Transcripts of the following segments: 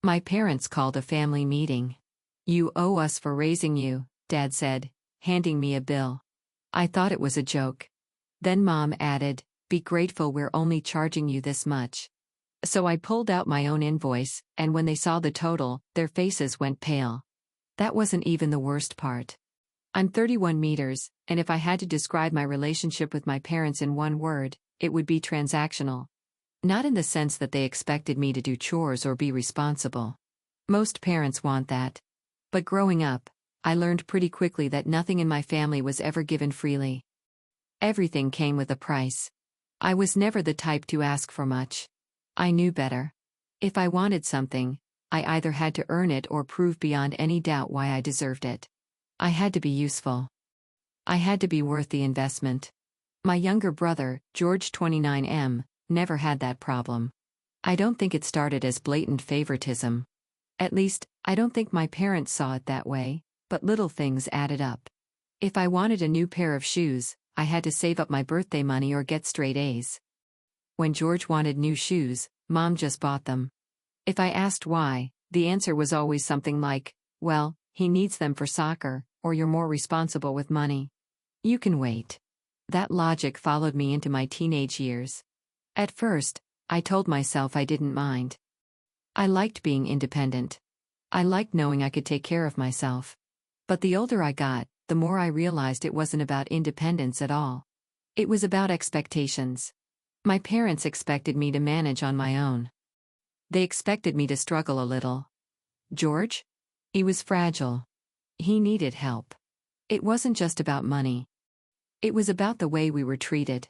My parents called a family meeting. "You owe us for raising you," Dad said, handing me a bill. I thought it was a joke. Then Mom added, "Be grateful we're only charging you this much." So I pulled out my own invoice, and when they saw the total, their faces went pale. That wasn't even the worst part. I'm 31 meters, and if I had to describe my relationship with my parents in one word, it would be transactional. Not in the sense that they expected me to do chores or be responsible. Most parents want that. But growing up, I learned pretty quickly that nothing in my family was ever given freely. Everything came with a price. I was never the type to ask for much. I knew better. If I wanted something, I either had to earn it or prove beyond any doubt why I deserved it. I had to be useful. I had to be worth the investment. My younger brother, George 29M, never had that problem. I don't think it started as blatant favoritism. At least, I don't think my parents saw it that way, but little things added up. If I wanted a new pair of shoes, I had to save up my birthday money or get straight A's. When George wanted new shoes, Mom just bought them. If I asked why, the answer was always something like, "Well, he needs them for soccer," or "You're more responsible with money." You can wait. That logic followed me into my teenage years. At first, I told myself I didn't mind. I liked being independent. I liked knowing I could take care of myself. But the older I got, the more I realized it wasn't about independence at all. It was about expectations. My parents expected me to manage on my own. They expected me to struggle a little. George? He was fragile. He needed help. It wasn't just about money. It was about the way we were treated.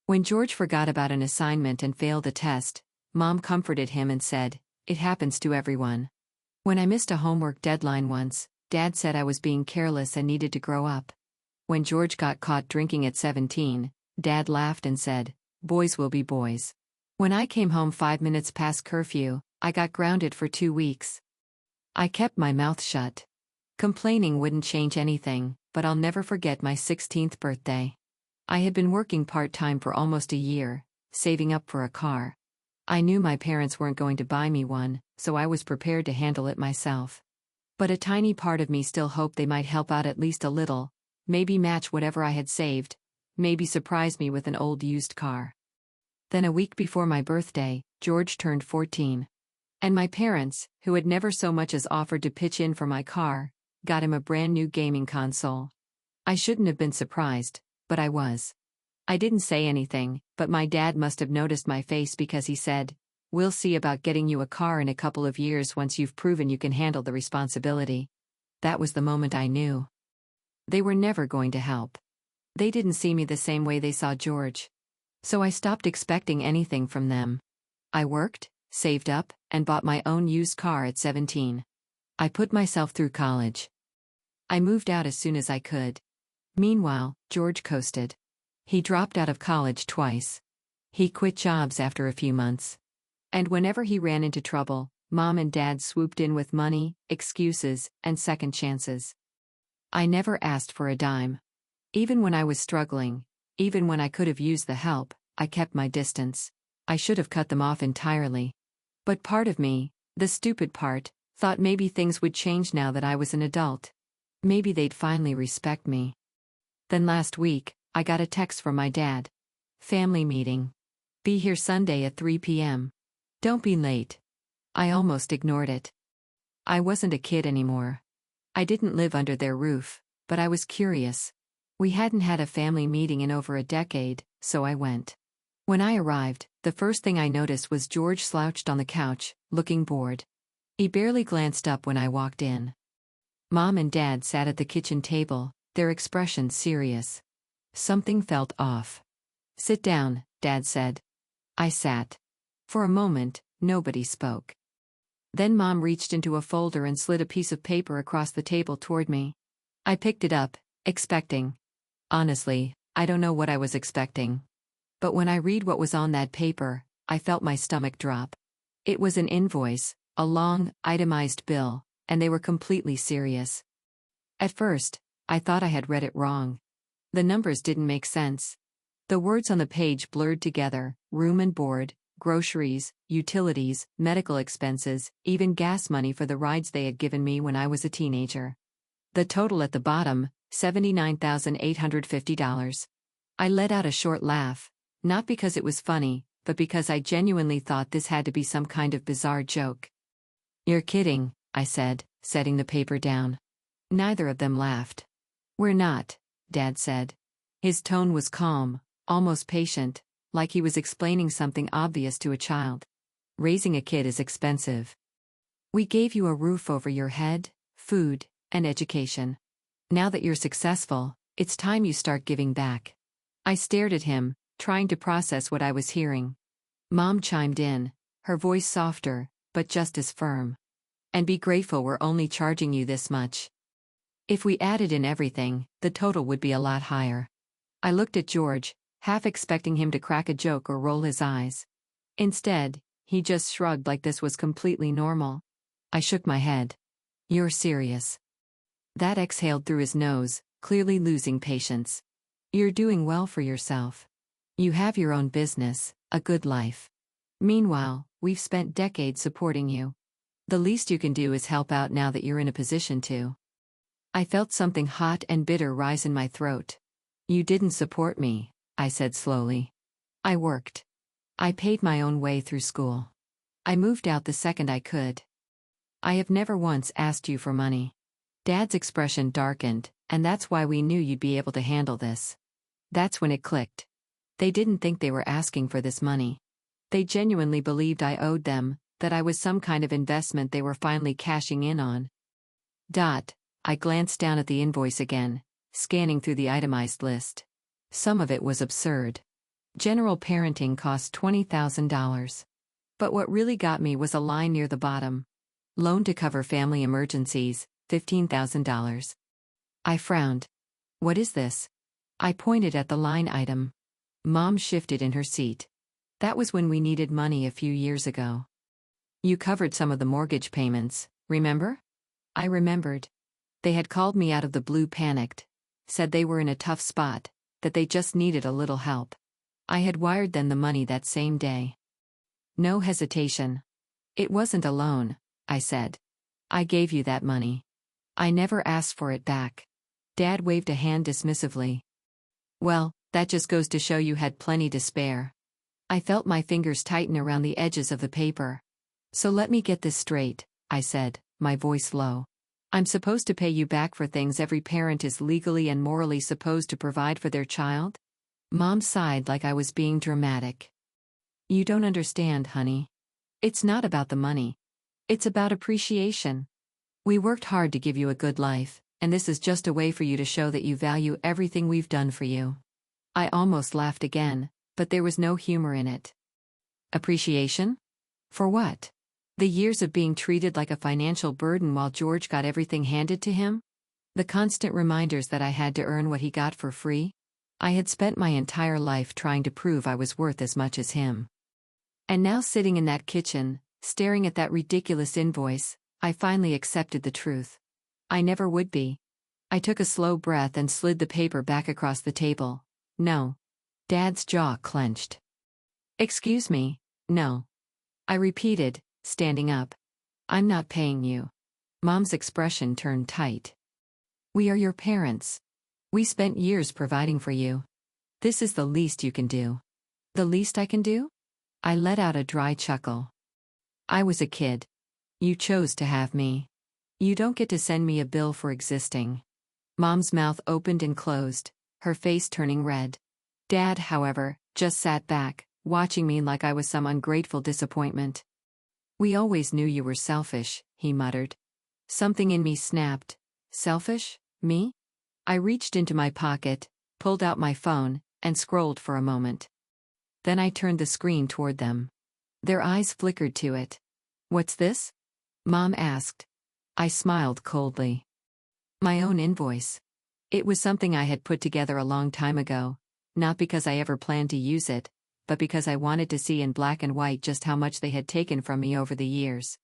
When George forgot about an assignment and failed a test, Mom comforted him and said, "It happens to everyone." When I missed a homework deadline once, Dad said I was being careless and needed to grow up. When George got caught drinking at 17, Dad laughed and said, "Boys will be boys." When I came home 5 minutes past curfew, I got grounded for 2 weeks. I kept my mouth shut. Complaining wouldn't change anything, but I'll never forget my 16th birthday. I had been working part-time for almost a year, saving up for a car. I knew my parents weren't going to buy me one, so I was prepared to handle it myself. But a tiny part of me still hoped they might help out at least a little, maybe match whatever I had saved, maybe surprise me with an old used car. Then a week before my birthday, George turned 14. And my parents, who had never so much as offered to pitch in for my car, got him a brand new gaming console. I shouldn't have been surprised, but I was. I didn't say anything, but my dad must have noticed my face because he said, "We'll see about getting you a car in a couple of years once you've proven you can handle the responsibility." That was the moment I knew. They were never going to help. They didn't see me the same way they saw George. So I stopped expecting anything from them. I worked, saved up, and bought my own used car at 17. I put myself through college. I moved out as soon as I could. Meanwhile, George coasted. He dropped out of college twice. He quit jobs after a few months. And whenever he ran into trouble, Mom and Dad swooped in with money, excuses, and second chances. I never asked for a dime. Even when I was struggling, even when I could have used the help, I kept my distance. I should have cut them off entirely. But part of me, the stupid part, thought maybe things would change now that I was an adult. Maybe they'd finally respect me. Then last week, I got a text from my dad. "Family meeting. Be here Sunday at 3 p.m. Don't be late." I almost ignored it. I wasn't a kid anymore. I didn't live under their roof, but I was curious. We hadn't had a family meeting in over a decade, so I went. When I arrived, the first thing I noticed was George slouched on the couch, looking bored. He barely glanced up when I walked in. Mom and Dad sat at the kitchen table, their expressions serious. Something felt off. "Sit down," Dad said. I sat. For a moment, nobody spoke. Then Mom reached into a folder and slid a piece of paper across the table toward me. I picked it up, expecting. Honestly, I don't know what I was expecting. But when I read what was on that paper, I felt my stomach drop. It was an invoice, a long, itemized bill, and they were completely serious. At first, I thought I had read it wrong. The numbers didn't make sense. The words on the page blurred together: room and board, groceries, utilities, medical expenses, even gas money for the rides they had given me when I was a teenager. The total at the bottom, $79,850. I let out a short laugh, not because it was funny, but because I genuinely thought this had to be some kind of bizarre joke. "You're kidding," I said, setting the paper down. Neither of them laughed. "We're not," Dad said. His tone was calm, almost patient, like he was explaining something obvious to a child. "Raising a kid is expensive. We gave you a roof over your head, food, and education. Now that you're successful, it's time you start giving back." I stared at him, trying to process what I was hearing. Mom chimed in, her voice softer, but just as firm. "And be grateful we're only charging you this much. If we added in everything, the total would be a lot higher." I looked at George, half expecting him to crack a joke or roll his eyes. Instead, he just shrugged like this was completely normal. I shook my head. "You're serious?" That exhaled through his nose, clearly losing patience. "You're doing well for yourself. You have your own business, a good life. Meanwhile, we've spent decades supporting you. The least you can do is help out now that you're in a position to." I felt something hot and bitter rise in my throat. "You didn't support me," I said slowly. "I worked. I paid my own way through school. I moved out the second I could. I have never once asked you for money." Dad's expression darkened, and that's why we knew you'd be able to handle this. That's when it clicked. They didn't think they were asking for this money. They genuinely believed I owed them, that I was some kind of investment they were finally cashing in on. I glanced down at the invoice again, scanning through the itemized list. Some of it was absurd. General parenting cost $20,000. But what really got me was a line near the bottom. Loan to cover family emergencies, $15,000. I frowned. "What is this?" I pointed at the line item. Mom shifted in her seat. "That was when we needed money a few years ago. You covered some of the mortgage payments, remember?" I remembered. They had called me out of the blue panicked, said they were in a tough spot, that they just needed a little help. I had wired them the money that same day. No hesitation. "It wasn't a loan," I said. "I gave you that money. I never asked for it back." Dad waved a hand dismissively. "Well, that just goes to show you had plenty to spare." I felt my fingers tighten around the edges of the paper. "So let me get this straight," I said, my voice low. "I'm supposed to pay you back for things every parent is legally and morally supposed to provide for their child?" Mom sighed like I was being dramatic. "You don't understand, honey. It's not about the money. It's about appreciation. We worked hard to give you a good life, and this is just a way for you to show that you value everything we've done for you." I almost laughed again, but there was no humor in it. Appreciation? For what? The years of being treated like a financial burden while George got everything handed to him? The constant reminders that I had to earn what he got for free? I had spent my entire life trying to prove I was worth as much as him. And now sitting in that kitchen, staring at that ridiculous invoice, I finally accepted the truth. I never would be. I took a slow breath and slid the paper back across the table. "No." Dad's jaw clenched. "Excuse me, no." I repeated, standing up. "I'm not paying you." Mom's expression turned tight. "We are your parents. We spent years providing for you. This is the least you can do." "The least I can do?" I let out a dry chuckle. "I was a kid. You chose to have me. You don't get to send me a bill for existing." Mom's mouth opened and closed, her face turning red. Dad, however, just sat back, watching me like I was some ungrateful disappointment. "We always knew you were selfish," he muttered. Something in me snapped. Selfish? Me? I reached into my pocket, pulled out my phone, and scrolled for a moment. Then I turned the screen toward them. Their eyes flickered to it. "What's this?" Mom asked. I smiled coldly. My own invoice. It was something I had put together a long time ago, not because I ever planned to use it, but because I wanted to see in black and white just how much they had taken from me over the years.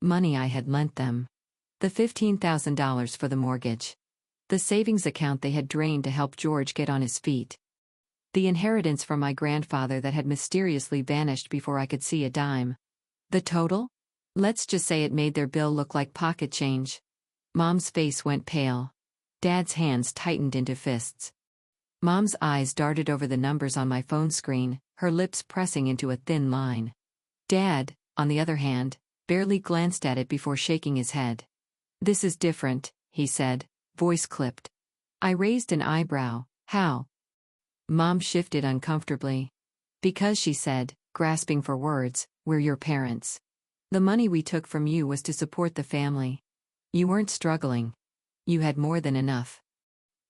Money I had lent them. The $15,000 for the mortgage. The savings account they had drained to help George get on his feet. The inheritance from my grandfather that had mysteriously vanished before I could see a dime. The total? Let's just say it made their bill look like pocket change. Mom's face went pale. Dad's hands tightened into fists. Mom's eyes darted over the numbers on my phone screen, her lips pressing into a thin line. Dad, on the other hand, barely glanced at it before shaking his head. "This is different," he said, voice clipped. I raised an eyebrow. "How?" Mom shifted uncomfortably. "Because," she said, grasping for words, "we're your parents. The money we took from you was to support the family. You weren't struggling. You had more than enough."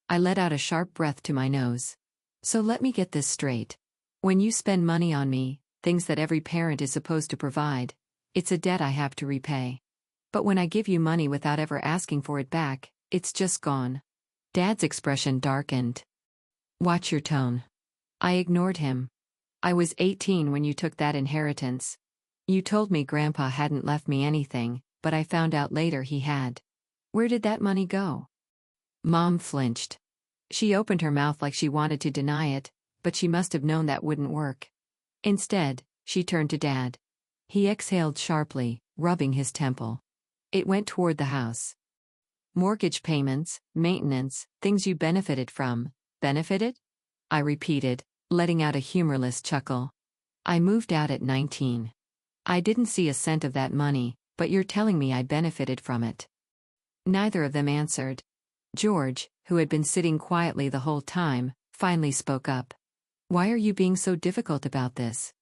I let out a sharp breath to my nose. "So let me get this straight. When you spend money on me, things that every parent is supposed to provide, it's a debt I have to repay. But when I give you money without ever asking for it back, it's just gone." Dad's expression darkened. "Watch your tone." I ignored him. "I was 18 when you took that inheritance. You told me Grandpa hadn't left me anything, but I found out later he had. Where did that money go?" Mom flinched. She opened her mouth like she wanted to deny it, but she must have known that wouldn't work. Instead, she turned to Dad. He exhaled sharply, rubbing his temple. "It went toward the house. Mortgage payments, maintenance, things you benefited from." "Benefited?" I repeated, letting out a humorless chuckle. "I moved out at 19. I didn't see a cent of that money, but you're telling me I benefited from it." Neither of them answered. George, who had been sitting quietly the whole time, finally spoke up. "Why are you being so difficult about this?"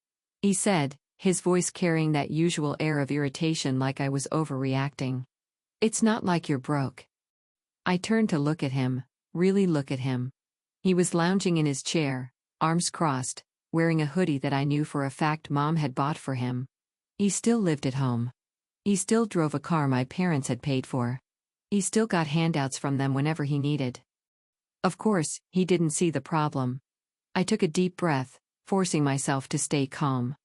he said, his voice carrying that usual air of irritation like I was overreacting. "It's not like you're broke." I turned to look at him, really look at him. He was lounging in his chair, arms crossed, wearing a hoodie that I knew for a fact Mom had bought for him. He still lived at home. He still drove a car my parents had paid for. He still got handouts from them whenever he needed. Of course, he didn't see the problem. I took a deep breath, forcing myself to stay calm.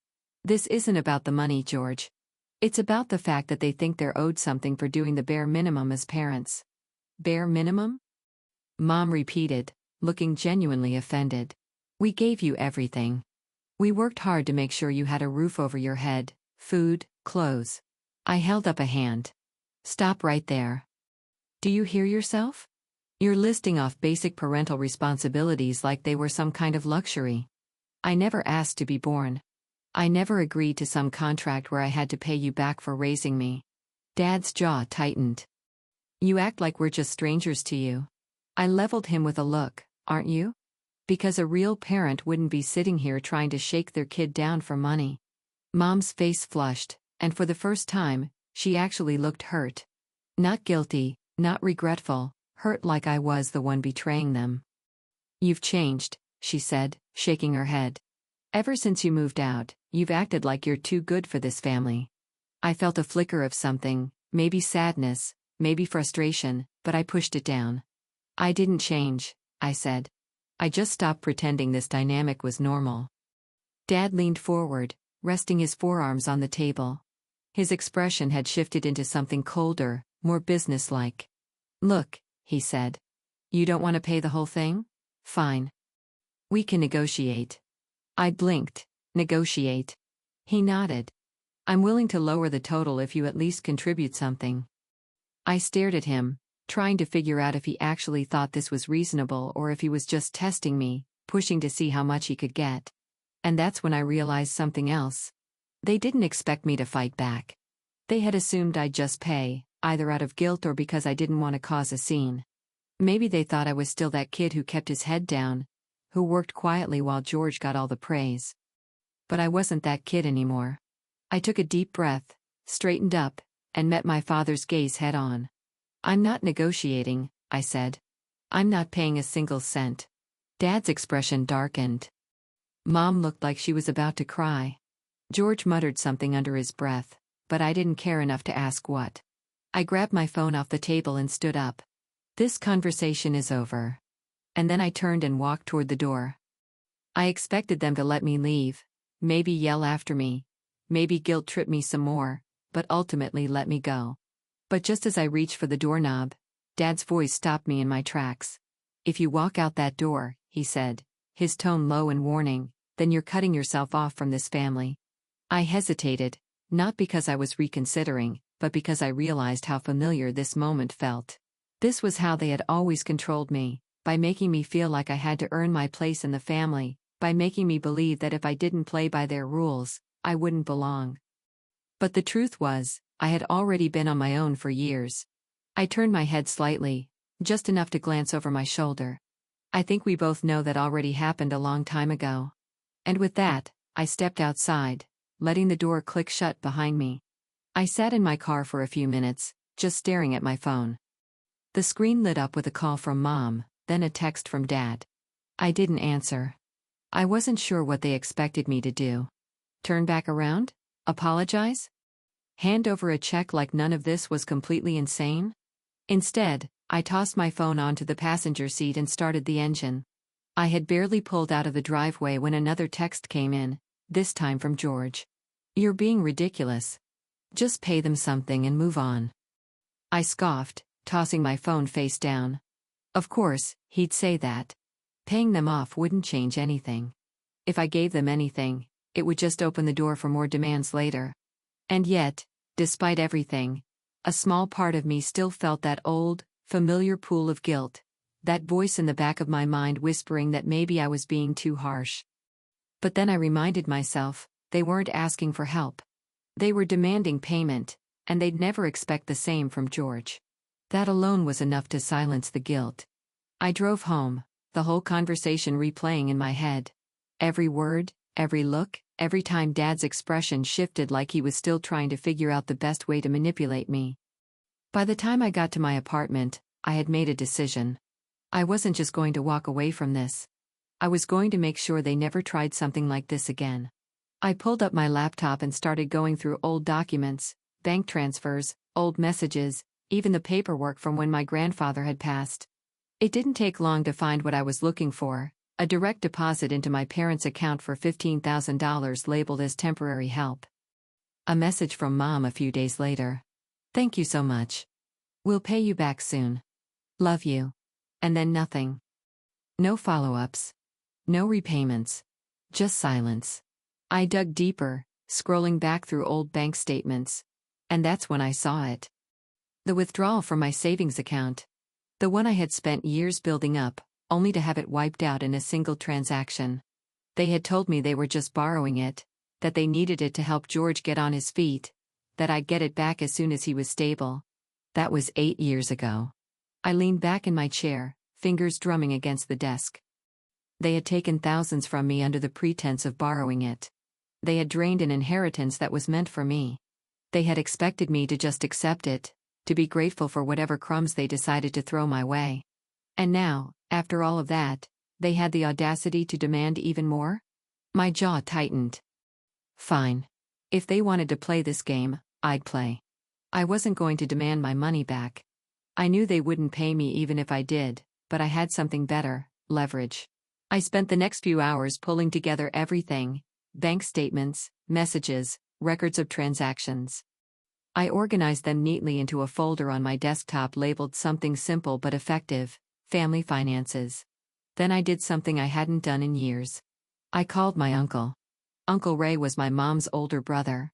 "This isn't about the money, George. It's about the fact that they think they're owed something for doing the bare minimum as parents." "Bare minimum?" Mom repeated, looking genuinely offended. "We gave you everything. We worked hard to make sure you had a roof over your head, food, clothes." I held up a hand. "Stop right there. Do you hear yourself? You're listing off basic parental responsibilities like they were some kind of luxury. I never asked to be born. I never agreed to some contract where I had to pay you back for raising me." Dad's jaw tightened. "You act like we're just strangers to you." I leveled him with a look. "Aren't you? Because a real parent wouldn't be sitting here trying to shake their kid down for money." Mom's face flushed, and for the first time, she actually looked hurt. Not guilty, not regretful, hurt like I was the one betraying them. "You've changed," she said, shaking her head. "Ever since you moved out, you've acted like you're too good for this family." I felt a flicker of something, maybe sadness, maybe frustration, but I pushed it down. "I didn't change," I said. "I just stopped pretending this dynamic was normal." Dad leaned forward, resting his forearms on the table. His expression had shifted into something colder, more businesslike. "Look," he said. "You don't want to pay the whole thing? Fine. We can negotiate." I blinked. "Negotiate?" He nodded. "I'm willing to lower the total if you at least contribute something." I stared at him, trying to figure out if he actually thought this was reasonable or if he was just testing me, pushing to see how much he could get. And that's when I realized something else. They didn't expect me to fight back. They had assumed I'd just pay, either out of guilt or because I didn't want to cause a scene. Maybe they thought I was still that kid who kept his head down, who worked quietly while George got all the praise. But I wasn't that kid anymore. I took a deep breath, straightened up, and met my father's gaze head on. "I'm not negotiating," I said. "I'm not paying a single cent." Dad's expression darkened. Mom looked like she was about to cry. George muttered something under his breath, but I didn't care enough to ask what. I grabbed my phone off the table and stood up. "This conversation is over." And then I turned and walked toward the door. I expected them to let me leave, maybe yell after me, maybe guilt-trip me some more, but ultimately let me go. But just as I reached for the doorknob, Dad's voice stopped me in my tracks. "If you walk out that door," he said, his tone low and warning, then you're cutting yourself off from this family. I hesitated, not because I was reconsidering, but because I realized how familiar this moment felt. This was how they had always controlled me, by making me feel like I had to earn my place in the family, by making me believe that if I didn't play by their rules, I wouldn't belong. But the truth was, I had already been on my own for years. I turned my head slightly, just enough to glance over my shoulder. I think we both know that already happened a long time ago. And with that, I stepped outside, letting the door click shut behind me. I sat in my car for a few minutes, just staring at my phone. The screen lit up with a call from Mom, then a text from Dad. I didn't answer. I wasn't sure what they expected me to do. Turn back around? Apologize? Hand over a check like none of this was completely insane? Instead, I tossed my phone onto the passenger seat and started the engine. I had barely pulled out of the driveway when another text came in, this time from George. You're being ridiculous. Just pay them something and move on. I scoffed, tossing my phone face down. Of course, he'd say that. Paying them off wouldn't change anything. If I gave them anything, it would just open the door for more demands later. And yet, despite everything, a small part of me still felt that old, familiar pool of guilt, that voice in the back of my mind whispering that maybe I was being too harsh. But then I reminded myself, they weren't asking for help. They were demanding payment, and they'd never expect the same from George. That alone was enough to silence the guilt. I drove home, the whole conversation replaying in my head. Every word, every look, every time Dad's expression shifted like he was still trying to figure out the best way to manipulate me. By the time I got to my apartment, I had made a decision. I wasn't just going to walk away from this. I was going to make sure they never tried something like this again. I pulled up my laptop and started going through old documents, bank transfers, old messages, even the paperwork from when my grandfather had passed. It didn't take long to find what I was looking for, a direct deposit into my parents' account for $15,000 labeled as temporary help. A message from Mom a few days later. Thank you so much. We'll pay you back soon. Love you. And then nothing. No follow-ups. No repayments. Just silence. I dug deeper, scrolling back through old bank statements. And that's when I saw it. The withdrawal from my savings account. The one I had spent years building up, only to have it wiped out in a single transaction. They had told me they were just borrowing it, that they needed it to help George get on his feet, that I'd get it back as soon as he was stable. That was 8 years ago. I leaned back in my chair, fingers drumming against the desk. They had taken thousands from me under the pretense of borrowing it. They had drained an inheritance that was meant for me. They had expected me to just accept it, to be grateful for whatever crumbs they decided to throw my way. And now, after all of that, they had the audacity to demand even more? My jaw tightened. Fine. If they wanted to play this game, I'd play. I wasn't going to demand my money back. I knew they wouldn't pay me even if I did, but I had something better, leverage. I spent the next few hours pulling together everything, bank statements, messages, records of transactions. I organized them neatly into a folder on my desktop labeled something simple but effective, family finances. Then I did something I hadn't done in years. I called my uncle. Uncle Ray was my mom's older brother.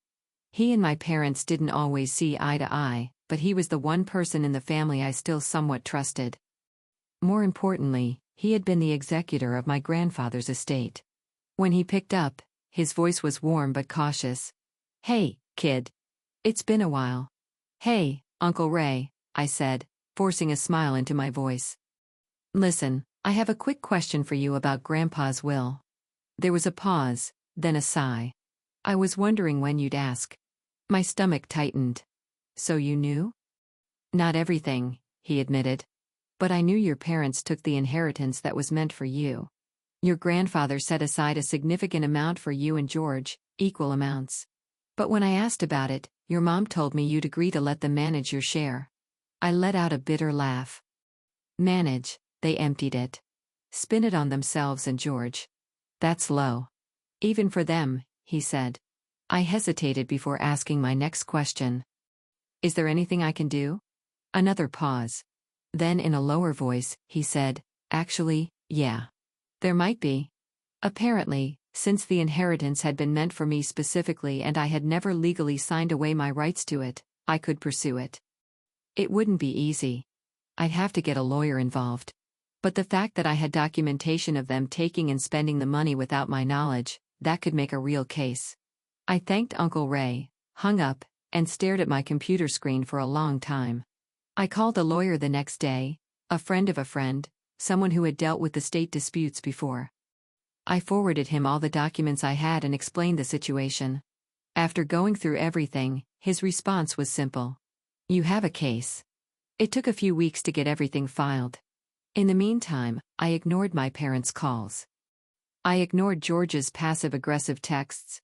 He and my parents didn't always see eye to eye, but he was the one person in the family I still somewhat trusted. More importantly, he had been the executor of my grandfather's estate. When he picked up, his voice was warm but cautious. Hey, kid. It's been a while. Hey, Uncle Ray, I said, forcing a smile into my voice. Listen, I have a quick question for you about Grandpa's will. There was a pause, then a sigh. I was wondering when you'd ask. My stomach tightened. So you knew? Not everything, he admitted. But I knew your parents took the inheritance that was meant for you. Your grandfather set aside a significant amount for you and George, equal amounts. But when I asked about it, your mom told me you'd agree to let them manage your share. I let out a bitter laugh. Manage, they emptied it. Spin it on themselves and George. That's low. Even for them, he said. I hesitated before asking my next question. Is there anything I can do? Another pause. Then in a lower voice, he said, actually, yeah. There might be. Apparently, since the inheritance had been meant for me specifically and I had never legally signed away my rights to it, I could pursue it. It wouldn't be easy. I'd have to get a lawyer involved. But the fact that I had documentation of them taking and spending the money without my knowledge, that could make a real case. I thanked Uncle Ray, hung up, and stared at my computer screen for a long time. I called a lawyer the next day, a friend of a friend, someone who had dealt with the state disputes before. I forwarded him all the documents I had and explained the situation. After going through everything, his response was simple. You have a case. It took a few weeks to get everything filed. In the meantime, I ignored my parents' calls. I ignored George's passive-aggressive texts.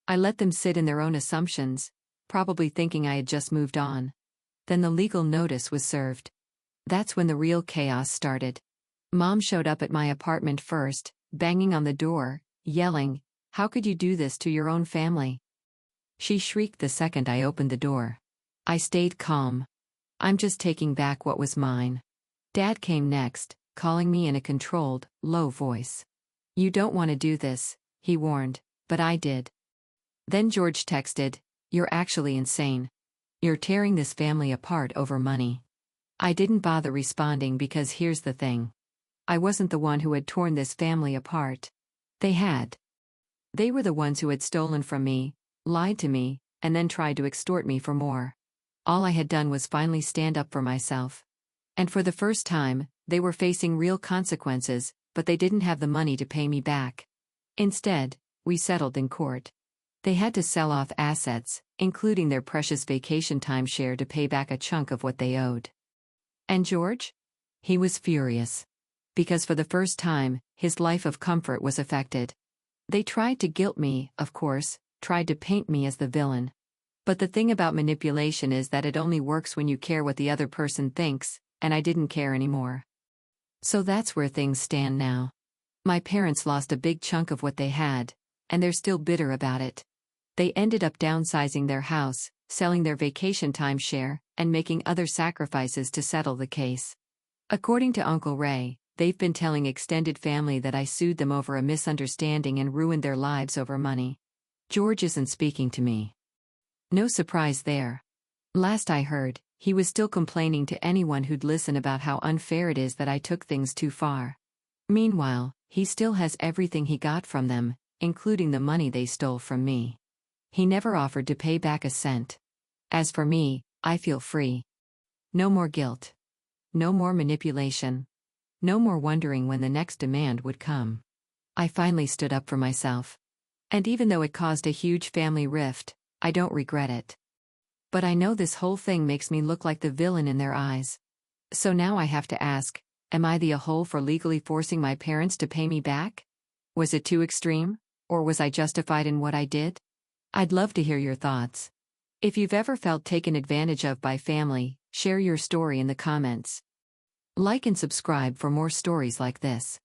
I let them sit in their own assumptions, probably thinking I had just moved on. Then the legal notice was served. That's when the real chaos started. Mom showed up at my apartment first, banging on the door, yelling, "How could you do this to your own family?" She shrieked the second I opened the door. I stayed calm. I'm just taking back what was mine. Dad came next, calling me in a controlled, low voice. You don't want to do this, he warned, but I did. Then George texted, You're actually insane. You're tearing this family apart over money. I didn't bother responding because here's the thing. I wasn't the one who had torn this family apart. They had. They were the ones who had stolen from me, lied to me, and then tried to extort me for more. All I had done was finally stand up for myself. And for the first time, they were facing real consequences, but they didn't have the money to pay me back. Instead, we settled in court. They had to sell off assets, including their precious vacation timeshare, to pay back a chunk of what they owed. And George? He was furious. Because for the first time, his life of comfort was affected. They tried to guilt me, of course, tried to paint me as the villain. But the thing about manipulation is that it only works when you care what the other person thinks, and I didn't care anymore. So that's where things stand now. My parents lost a big chunk of what they had, and they're still bitter about it. They ended up downsizing their house, selling their vacation timeshare, and making other sacrifices to settle the case. According to Uncle Ray, they've been telling extended family that I sued them over a misunderstanding and ruined their lives over money. George isn't speaking to me. No surprise there. Last I heard, he was still complaining to anyone who'd listen about how unfair it is that I took things too far. Meanwhile, he still has everything he got from them, including the money they stole from me. He never offered to pay back a cent. As for me, I feel free. No more guilt. No more manipulation. No more wondering when the next demand would come. I finally stood up for myself. And even though it caused a huge family rift, I don't regret it. But I know this whole thing makes me look like the villain in their eyes. So now I have to ask, am I the a-hole for legally forcing my parents to pay me back? Was it too extreme? Or was I justified in what I did? I'd love to hear your thoughts. If you've ever felt taken advantage of by family, share your story in the comments. Like and subscribe for more stories like this.